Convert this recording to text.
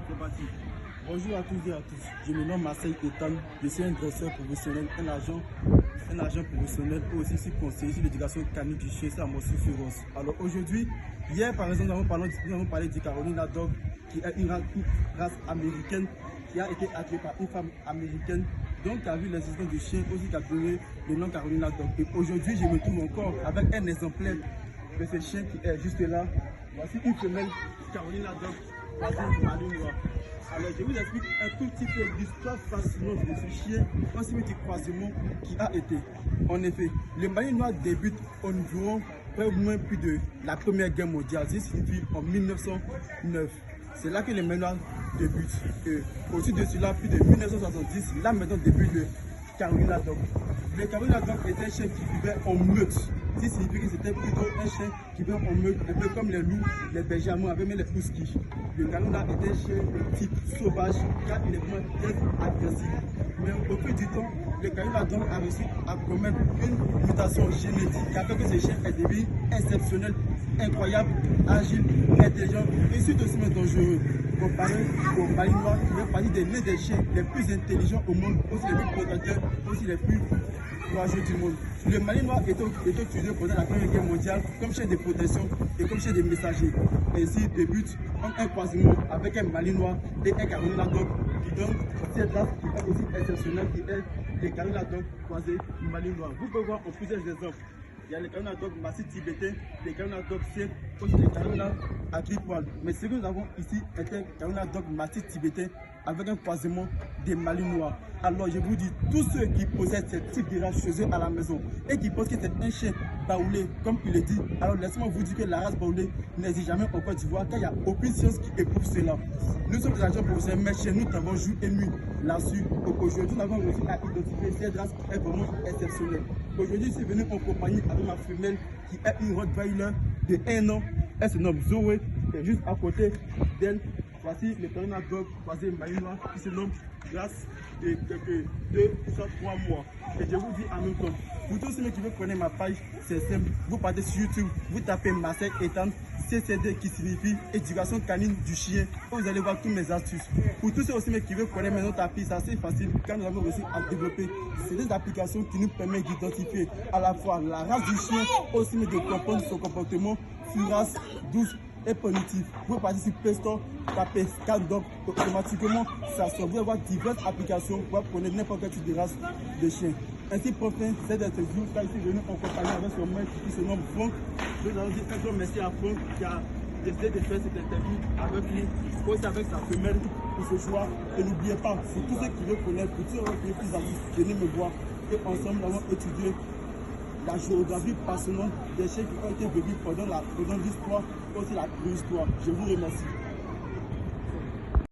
C'est parti. Bonjour à tous et à tous. Je me nomme Marseille Ethan. Je suis un dresseur professionnel, un agent professionnel et aussi conseiller sur l'éducation canine du chien à Montsouffiros. Alors aujourd'hui, hier par exemple, nous avons parlé de Carolina Dog, qui est une race américaine qui a été attirée par une femme américaine, donc qui a vu l'existence du chien, aussi qui a donné le nom Carolina Dog. Et aujourd'hui, je me trouve encore avec un exemplaire de ce chien qui est juste là. Voici une femelle Carolina Dog, voici malinois. Alors je vous explique un tout petit peu l'histoire fascinante de ce chien, aussi du croisement qui a été. En effet, le malinois débute environ plus de la Première Guerre mondiale, c'est-à-dire en 1909. C'est là que le malinois débute. Au-dessus de cela, plus de 1970, là maintenant débute le Carolina Dog. Le Carolina Dog était un chien qui vivait en meute. Ce qui signifie que c'était plutôt un chien qui vivait en meute, un peu comme les loups, les bergers allemands, avec les huskies. Le Carolina était un chien de type sauvage, car il est vraiment très agressif. Mais au fil du temps, le Carolina Dog a réussi à commettre une mutation génétique qui a fait que ce chien est devenu exceptionnel, incroyable, agile, intelligent et surtout aussi dangereux. Comparé au malinois, qui fait partie des chiens les plus intelligents au monde, aussi les plus protecteurs, aussi les plus courageux du monde. Le malinois était utilisé pendant la Première Guerre mondiale comme chien de protection et comme chien de messager. Ainsi débute un croisement avec un malinois et un Carolina Dog qui donne cette race qui est aussi exceptionnelle, qui est le Carolina Dog croisé malinois. Vous pouvez voir en plusieurs exemples. Il y a le Carolina Dog massif tibétain, le Carolina Dog sien, aussi le Carolina à gris-poil. Mais ce que nous avons ici est un Carolina Dog massif tibétain avec un croisement des malinois. Alors je vous dis, tous ceux qui possèdent ce type de race chez eux à la maison et qui pensent que c'est un chien baoulé, comme il est dit, alors laissez-moi vous dire que la race baoulée n'existe jamais en Côte d'Ivoire, car il n'y a aucune science qui éprouve cela. Nous sommes des agents professionnels, mais chez nous, nous avons jour et nuit là-dessus. Aujourd'hui, nous avons réussi à identifier cette race qui est vraiment exceptionnelle. Aujourd'hui, je suis venu en compagnie avec ma femelle qui est une Rottweiler de 1 an. Elle se nomme Zoé, et juste à côté d'elle, voici le Carolina Dog croisé malinois qui se nomme Grace de 2 à 3 mois. Et je vous dis en même temps, pour tous ceux qui veulent connaître ma page, c'est simple. Vous partez sur YouTube, vous tapez Marseille Ethan, CCD qui signifie éducation canine du chien. Vous allez voir toutes mes astuces. Pour tous ceux aussi qui veulent connaître mes autres applis, c'est assez facile car nous avons réussi à développer. C'est des applications qui nous permettent d'identifier à la fois la race du chien, aussi de comprendre son comportement, race, douce et positif. Vous partez sur Play Store, tapez ScanDog, automatiquement ça sort. Vous allez voir diverses applications pour connaître n'importe quel type de race de chien. Ainsi, pour fin, c'est d'être venu car ici venu en compagnie avec son maître qui se nomme Franck. Nous allons dire un grand merci à Franck qui a décidé de faire cette interview avec nous, aussi avec sa femelle pour ce choix. Et n'oubliez pas, pour tous ceux qui veulent connaître, pour tous ceux qui veulent plus d'avis, venez me voir. Et ensemble, nous allons étudier la géographie passionnante des chiens qui ont été vécus pendant l'histoire, aussi la préhistoire. Je vous remercie.